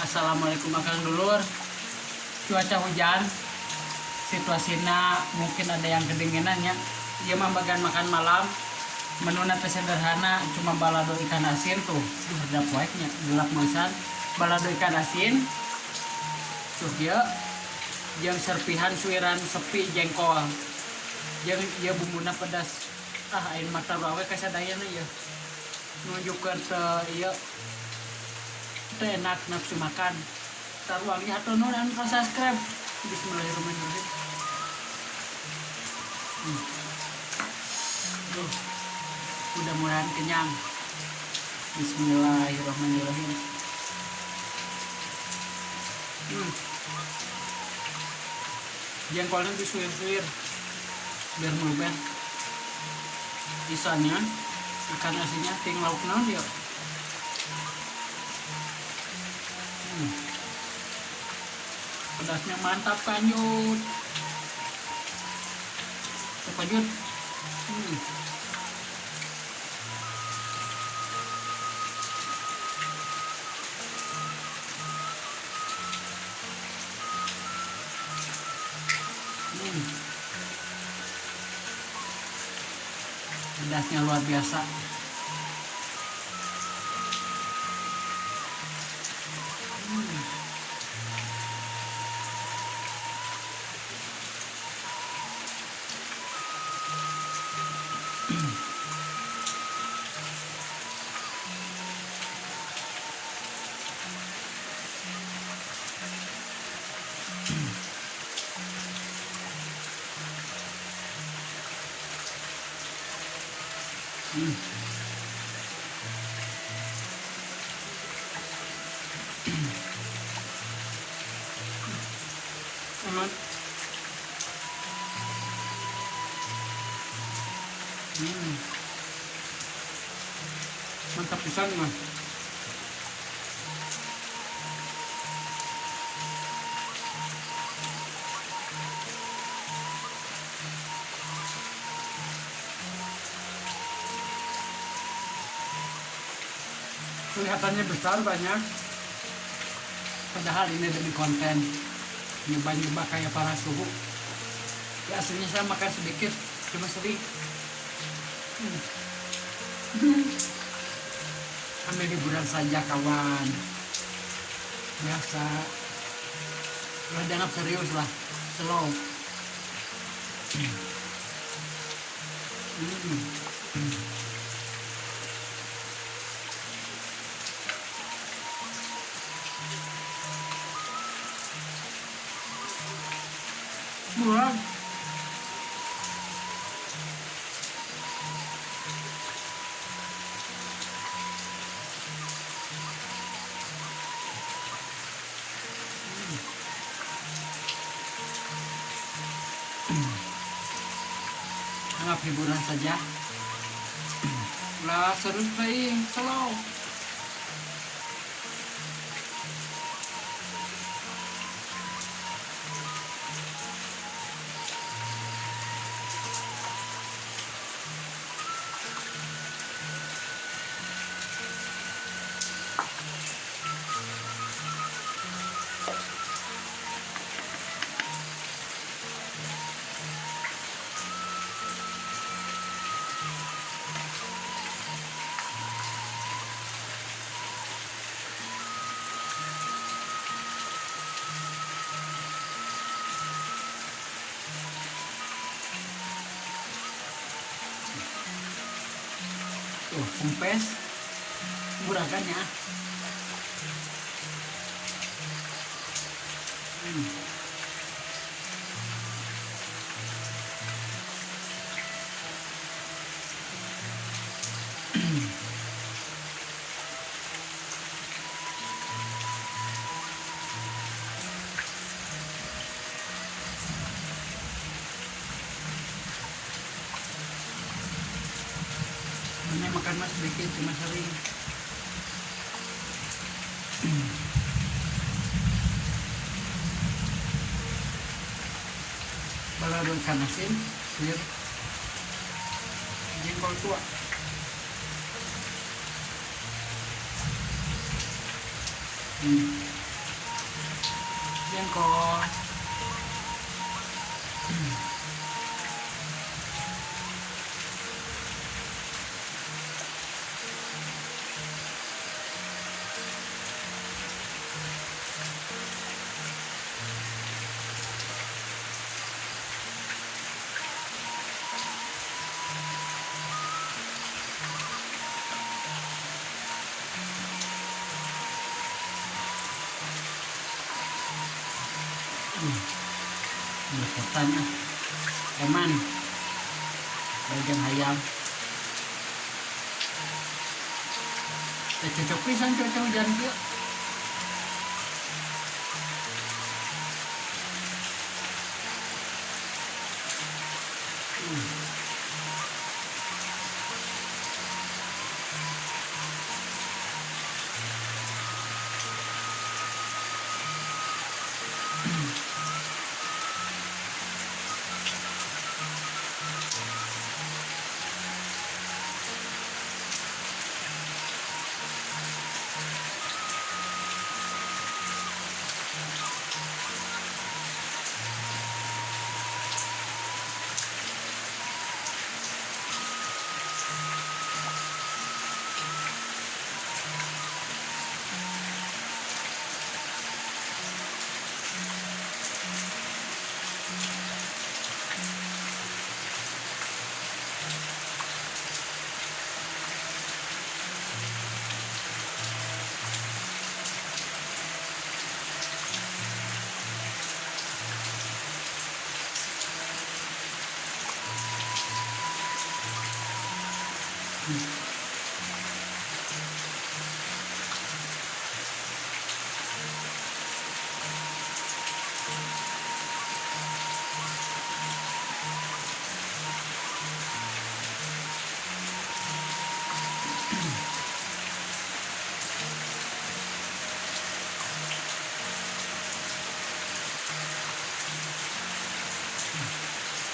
Assalamualaikum akang dulur. Cuaca hujan, situasinya mungkin ada yang kedinginan ya. Dia mah bagian makan malam. Menuna teh sederhana, cuma balado ikan asin tuh. Ada poeknya, gelap masan. Balado ikan asin. Tuh dia yang serpihan suiran sepi jengkol. Yang dia bumbuna pedas. Air mata bawe kasadayana ya. Nunjukkan iya teh enak nafsu makan. Taruangnya atau non subscribe. Bismillahirrahmanirrahim. Mudah-mudahan kenyang. Bismillahirrahmanirrahim. Jengkolnya disuir-suir biar meluber. Isanya ikan asinnya ting lauk naon ya. Pedasnya mantap kanjut. Lanjut. Pedasnya luar biasa. Mantap pisan mah. Kelihatannya besar banyak, padahal ini demi konten nyoba-nyoba kayak para suhu. Ya aslinya saya makan sedikit, cuma sedikit. Ambil hiburan saja kawan, biasa. Udah dianggap serius lah, slow. Murah. Anggap hiburan saja. Lah serius baik, slow. Kempes murah kan ya. Ini makan mas sedikit cuma sering. Balado ikan asin, suir jengkol tua. Yan ko. Nakutan na. Eman. Lagyan hayam. Cocok pisan cuaca hujan dia.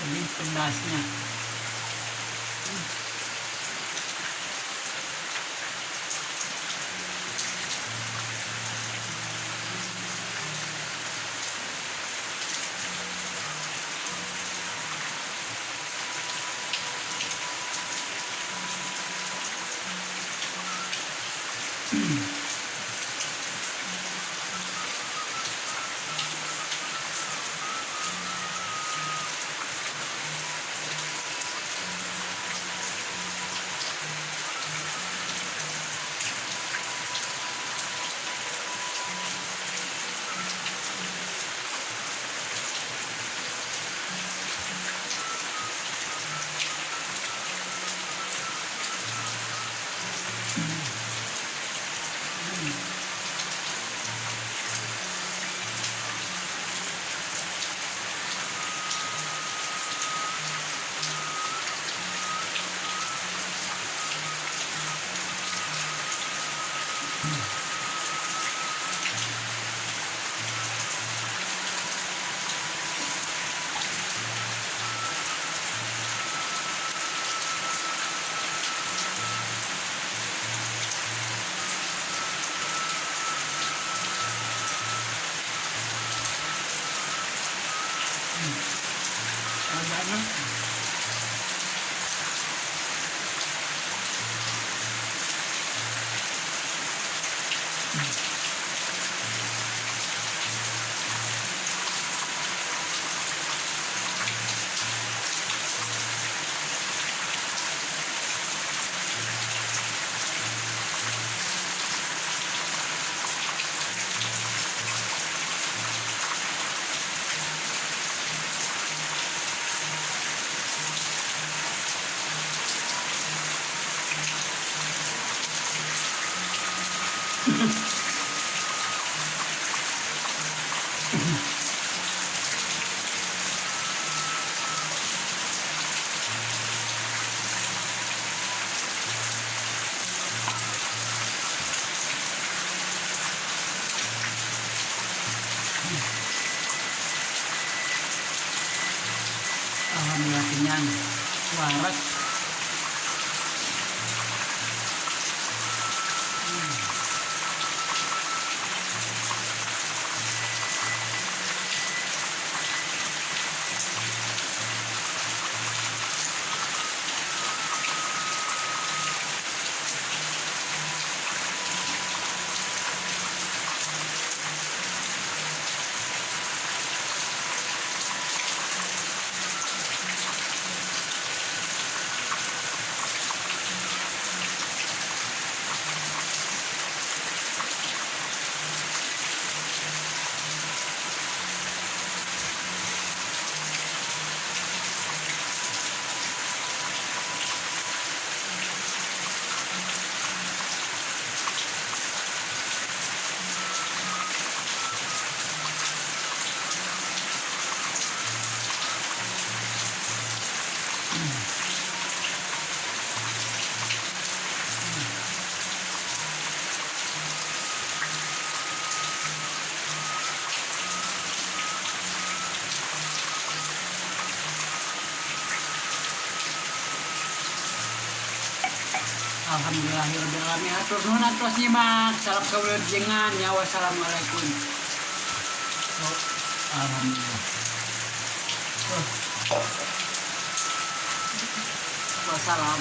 Ini pedasnya. Alhamdulillah kenyang, waras. Alhamdulillahirobbilalamin. Hatur nuhun atos nyimak. Salam kawilujengan ya. Wassalamualaikum. Oh, alhamdulillah. Oh. Wassalam.